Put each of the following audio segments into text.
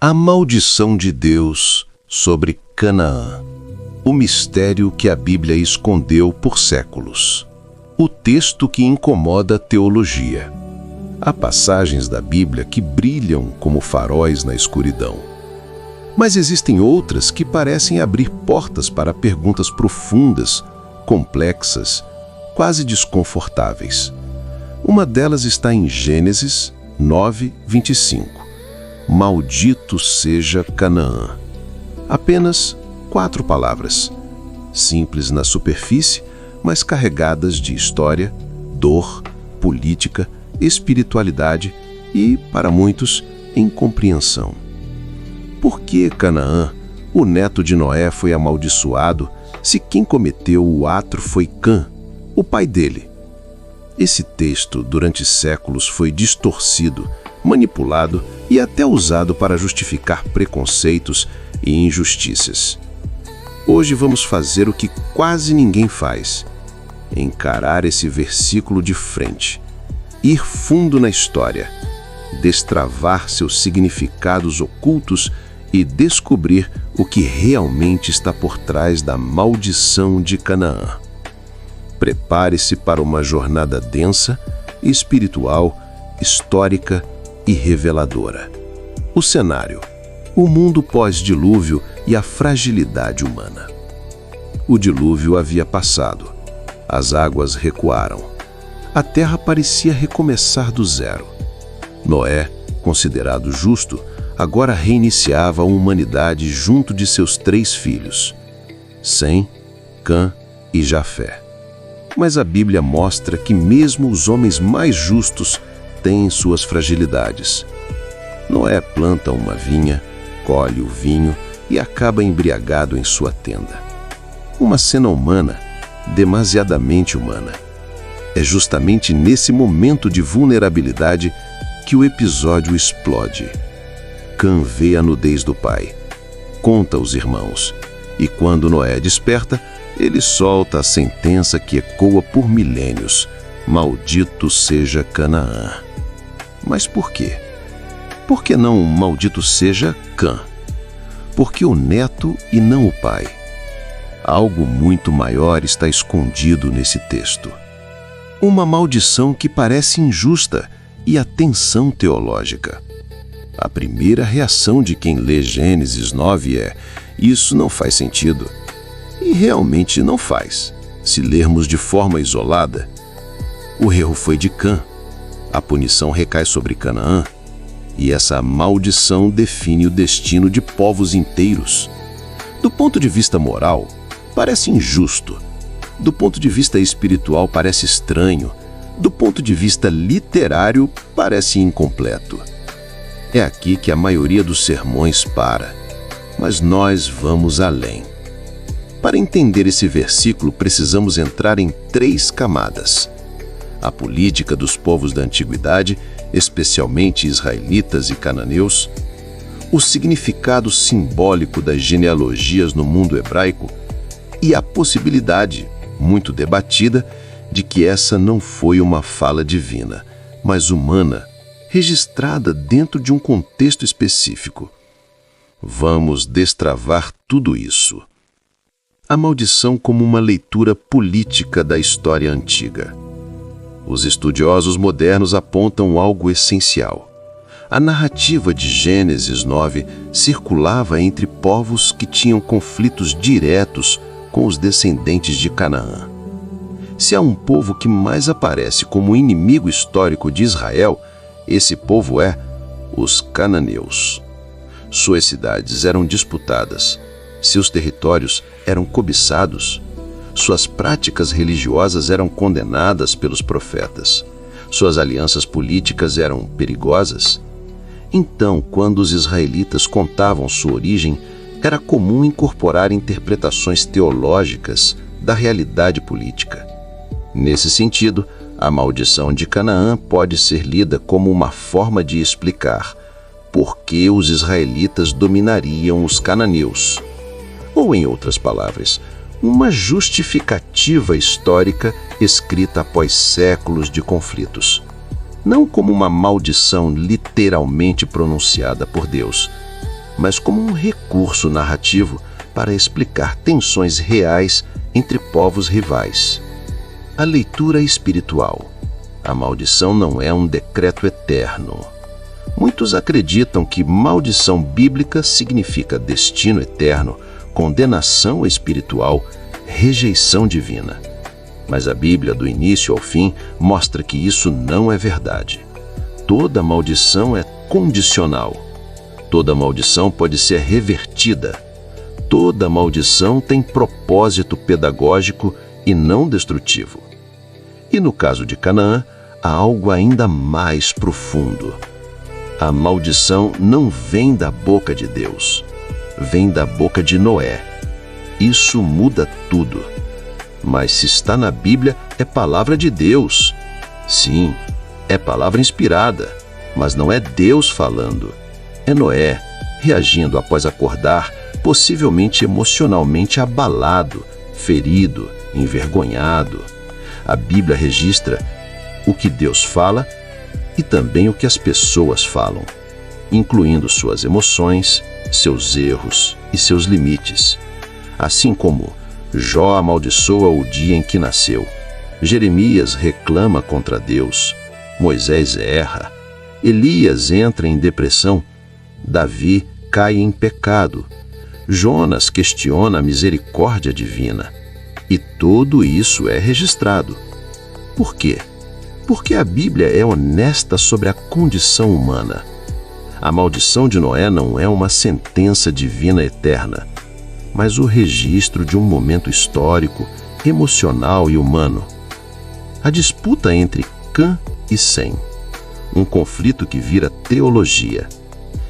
A maldição de Deus sobre Canaã. O mistério que a Bíblia escondeu por séculos. O texto que incomoda a teologia. Há passagens da Bíblia que brilham como faróis na escuridão. Mas existem outras que parecem abrir portas para perguntas profundas, complexas, quase desconfortáveis. Uma delas está em Gênesis 9:25. Maldito seja Canaã. Apenas 4 palavras, simples na superfície, mas carregadas de história, dor, política, espiritualidade e, para muitos, incompreensão. Por que Canaã, o neto de Noé, foi amaldiçoado se quem cometeu o ato foi Cã, o pai dele? Esse texto, durante séculos, foi distorcido, manipulado e até usado para justificar preconceitos e injustiças. Hoje vamos fazer o que quase ninguém faz: encarar esse versículo de frente, ir fundo na história, destravar seus significados ocultos e descobrir o que realmente está por trás da maldição de Canaã. Prepare-se para uma jornada densa, espiritual, histórica e reveladora. O cenário: o mundo pós-dilúvio e a fragilidade humana. O dilúvio havia passado. As águas recuaram. A terra parecia recomeçar do zero. Noé, considerado justo, agora reiniciava a humanidade junto de seus 3 filhos, Sem, Cã e Jafé. Mas a Bíblia mostra que mesmo os homens mais justos têm suas fragilidades. Noé planta uma vinha, colhe o vinho e acaba embriagado em sua tenda. Uma cena humana, demasiadamente humana. É justamente nesse momento de vulnerabilidade que o episódio explode. Cã vê a nudez do pai, conta aos irmãos, e quando Noé desperta, ele solta a sentença que ecoa por milênios: maldito seja Canaã. Mas por quê? Por que não maldito seja Cã? Por que o neto e não o pai? Algo muito maior está escondido nesse texto. Uma maldição que parece injusta e a tensão teológica. A primeira reação de quem lê Gênesis 9 é: isso não faz sentido. E realmente não faz, se lermos de forma isolada. O erro foi de Cã. A punição recai sobre Canaã, e essa maldição define o destino de povos inteiros. Do ponto de vista moral, parece injusto. Do ponto de vista espiritual, parece estranho. Do ponto de vista literário, parece incompleto. É aqui que a maioria dos sermões para, mas nós vamos além. Para entender esse versículo, precisamos entrar em 3 camadas: a política dos povos da antiguidade, especialmente israelitas e cananeus, o significado simbólico das genealogias no mundo hebraico e a possibilidade, muito debatida, de que essa não foi uma fala divina, mas humana, registrada dentro de um contexto específico. Vamos destravar tudo isso. A maldição como uma leitura política da história antiga. Os estudiosos modernos apontam algo essencial. A narrativa de Gênesis 9 circulava entre povos que tinham conflitos diretos com os descendentes de Canaã. Se há um povo que mais aparece como inimigo histórico de Israel, esse povo é os cananeus. Suas cidades eram disputadas, seus territórios eram cobiçados, suas práticas religiosas eram condenadas pelos profetas, suas alianças políticas eram perigosas. Então, quando os israelitas contavam sua origem, era comum incorporar interpretações teológicas da realidade política. Nesse sentido, a maldição de Canaã pode ser lida como uma forma de explicar por que os israelitas dominariam os cananeus. Ou, em outras palavras, uma justificativa histórica escrita após séculos de conflitos. Não como uma maldição literalmente pronunciada por Deus, mas como um recurso narrativo para explicar tensões reais entre povos rivais. A leitura espiritual. A maldição não é um decreto eterno. Muitos acreditam que maldição bíblica significa destino eterno, condenação espiritual, rejeição divina. Mas a Bíblia, do início ao fim, mostra que isso não é verdade. Toda maldição é condicional. Toda maldição pode ser revertida. Toda maldição tem propósito pedagógico e não destrutivo. E no caso de Canaã, há algo ainda mais profundo. A maldição não vem da boca de Deus, vem da boca de Noé. Isso muda tudo. Mas se está na Bíblia, é palavra de Deus. Sim, é palavra inspirada, mas não é Deus falando. É Noé, reagindo após acordar, possivelmente emocionalmente abalado, ferido, envergonhado. A Bíblia registra o que Deus fala e também o que as pessoas falam, incluindo suas emoções, seus erros e seus limites. Assim como Jó amaldiçoa o dia em que nasceu, Jeremias reclama contra Deus, Moisés erra, Elias entra em depressão, Davi cai em pecado, Jonas questiona a misericórdia divina. E tudo isso é registrado. Por quê? Porque a Bíblia é honesta sobre a condição humana. A maldição de Noé não é uma sentença divina eterna, mas o registro de um momento histórico, emocional e humano. A disputa entre Cã e Sem, um conflito que vira teologia.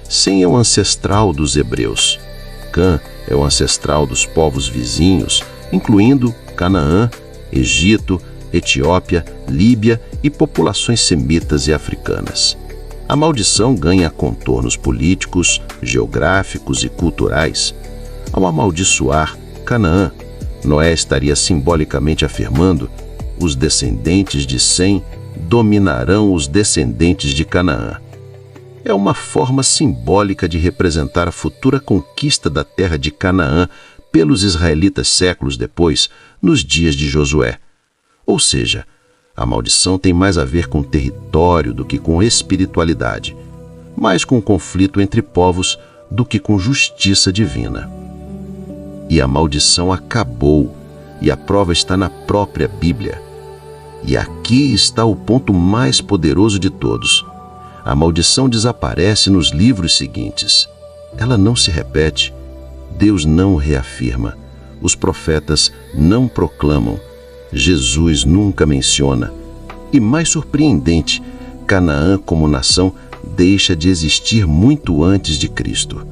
Sem é o ancestral dos hebreus. Cã é o ancestral dos povos vizinhos, incluindo Canaã, Egito, Etiópia, Líbia e populações semitas e africanas. A maldição ganha contornos políticos, geográficos e culturais. Ao amaldiçoar Canaã, Noé estaria simbolicamente afirmando: os descendentes de Sem dominarão os descendentes de Canaã. É uma forma simbólica de representar a futura conquista da terra de Canaã pelos israelitas séculos depois, nos dias de Josué. Ou seja, a maldição tem mais a ver com território do que com espiritualidade, mais com conflito entre povos do que com justiça divina. E a maldição acabou, e a prova está na própria Bíblia. E aqui está o ponto mais poderoso de todos. A maldição desaparece nos livros seguintes. Ela não se repete. Deus não reafirma. Os profetas não proclamam. Jesus nunca menciona. E mais surpreendente, Canaã como nação deixa de existir muito antes de Cristo.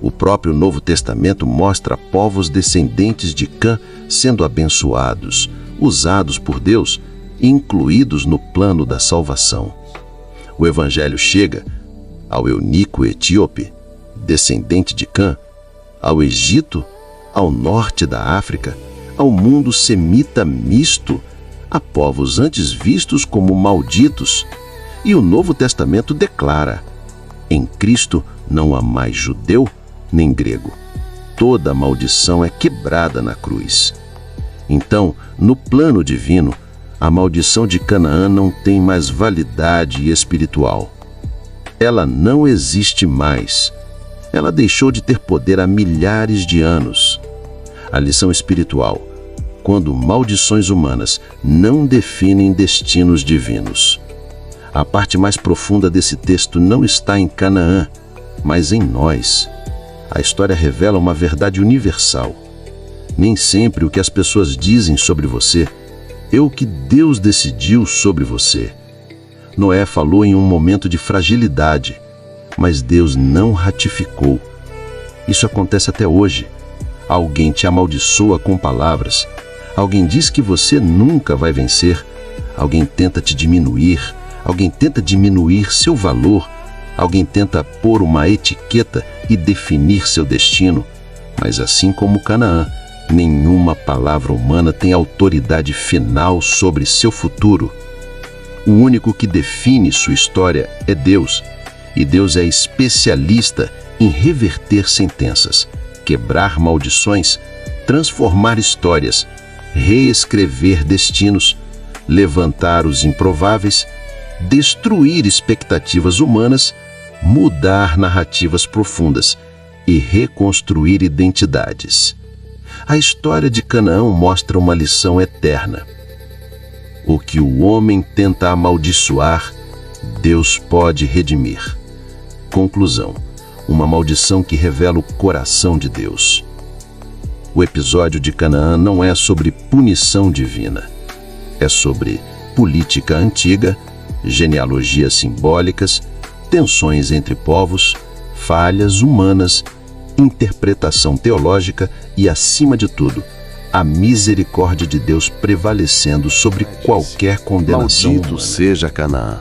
O próprio Novo Testamento mostra povos descendentes de Cã sendo abençoados, usados por Deus e incluídos no plano da salvação. O Evangelho chega ao eunuco etíope, descendente de Cã, ao Egito, ao norte da África, ao mundo semita misto, a povos antes vistos como malditos. E o Novo Testamento declara: em Cristo não há mais judeu nem grego. Toda maldição é quebrada na cruz. Então, no plano divino, a maldição de Canaã não tem mais validade espiritual. Ela não existe mais. Ela deixou de ter poder há milhares de anos. A lição espiritual: quando maldições humanas não definem destinos divinos. A parte mais profunda desse texto não está em Canaã, mas em nós. A história revela uma verdade universal. Nem sempre o que as pessoas dizem sobre você é o que Deus decidiu sobre você. Noé falou em um momento de fragilidade, mas Deus não ratificou. Isso acontece até hoje. Alguém te amaldiçoa com palavras. Alguém diz que você nunca vai vencer. Alguém tenta te diminuir. Alguém tenta diminuir seu valor. Alguém tenta pôr uma etiqueta e definir seu destino. Mas assim como Canaã, nenhuma palavra humana tem autoridade final sobre seu futuro. O único que define sua história é Deus, E Deus é especialista em reverter sentenças, quebrar maldições, transformar histórias, reescrever destinos, levantar os improváveis, destruir expectativas humanas, mudar narrativas profundas e reconstruir identidades. A história de Canaã mostra uma lição eterna. O que o homem tenta amaldiçoar, Deus pode redimir. Conclusão: uma maldição que revela o coração de Deus. O episódio de Canaã não é sobre punição divina. É sobre política antiga, genealogias simbólicas, tensões entre povos, falhas humanas, interpretação teológica e, acima de tudo, a misericórdia de Deus prevalecendo sobre qualquer condenação humana. Maldito seja Canaã.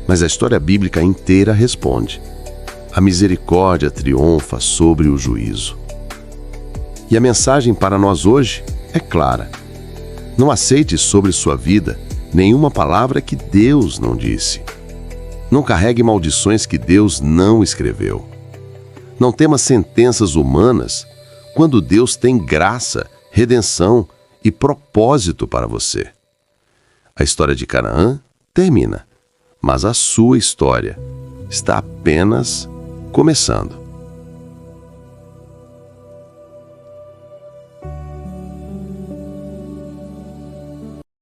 Mas a história bíblica inteira responde: a misericórdia triunfa sobre o juízo. E a mensagem para nós hoje é clara: não aceite sobre sua vida nenhuma palavra que Deus não disse. Não carregue maldições que Deus não escreveu. Não tema sentenças humanas quando Deus tem graça, redenção e propósito para você. A história de Canaã termina, mas a sua história está apenas começando.